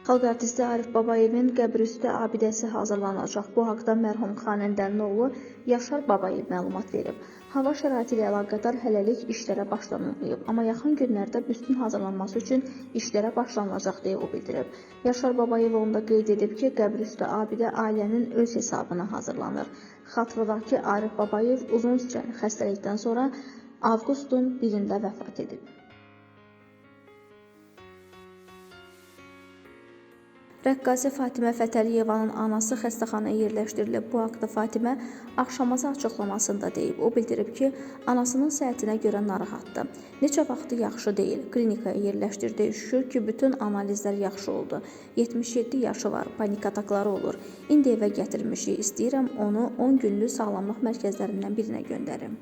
Xalq artisti Arif Babayevin qəbrüstü abidəsi hazırlanacaq. Bu haqda mərhum xanəndənin oğlu Yaşar Babayev məlumat verib. Hava şəraiti ilə əlaqədar hələlik işlərə başlanılmayıb, amma yaxın günlərdə büstün hazırlanması üçün işlərə başlanılacaq deyə o bildirib. Yaşar Babayev onda qeyd edib ki, qəbrüstü abidə ailənin öz hesabına hazırlanır. Xatırladaq ki, Arif Babayev uzun sürən xəstəlikdən sonra avqustun 1-də vəfat edib. Rəqqasə Fatimə Fətəliyevanın anası xəstəxanaya yerləşdirilib. Bu haqda Fatimə axşamazı açıqlamasında deyib. O bildirib ki, anasının səhhətinə görə narahatdır. Neçə vaxtı yaxşı deyil. Klinikaya yerləşdirdi. Şükür ki, bütün analizlər yaxşı oldu. 77 yaşı var. Panik atakları olur. İndi evə gətirmişik. İstəyirəm onu 10 günlük sağlamlıq mərkəzlərindən birinə göndərim.